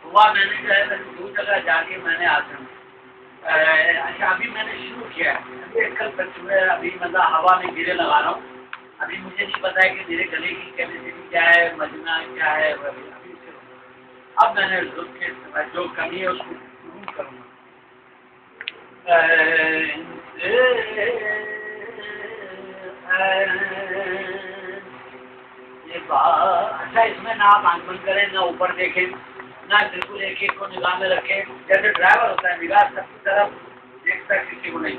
हुआ मैंने जो है दो जगह जाके मैंने आसन अच्छा अभी मैंने शुरू किया है। अभी कल तक मैं अभी मतलब हवा में गिरे लगा रहा हूँ। अभी मुझे नहीं पता है कि मेरे गले की कैपेसिटी क्या है, मजना क्या है। अभी अब मैंने जो कमी है उसको पूरी करूँगा। ये बात अच्छा, इसमें ना आप आंख बंद करें, ना ऊपर देखें, ना बिल्कुल एक एक को निगाह में रखें। जैसे ड्राइवर होता है, निगाह सबकी तरफ देखता किसी को नहीं।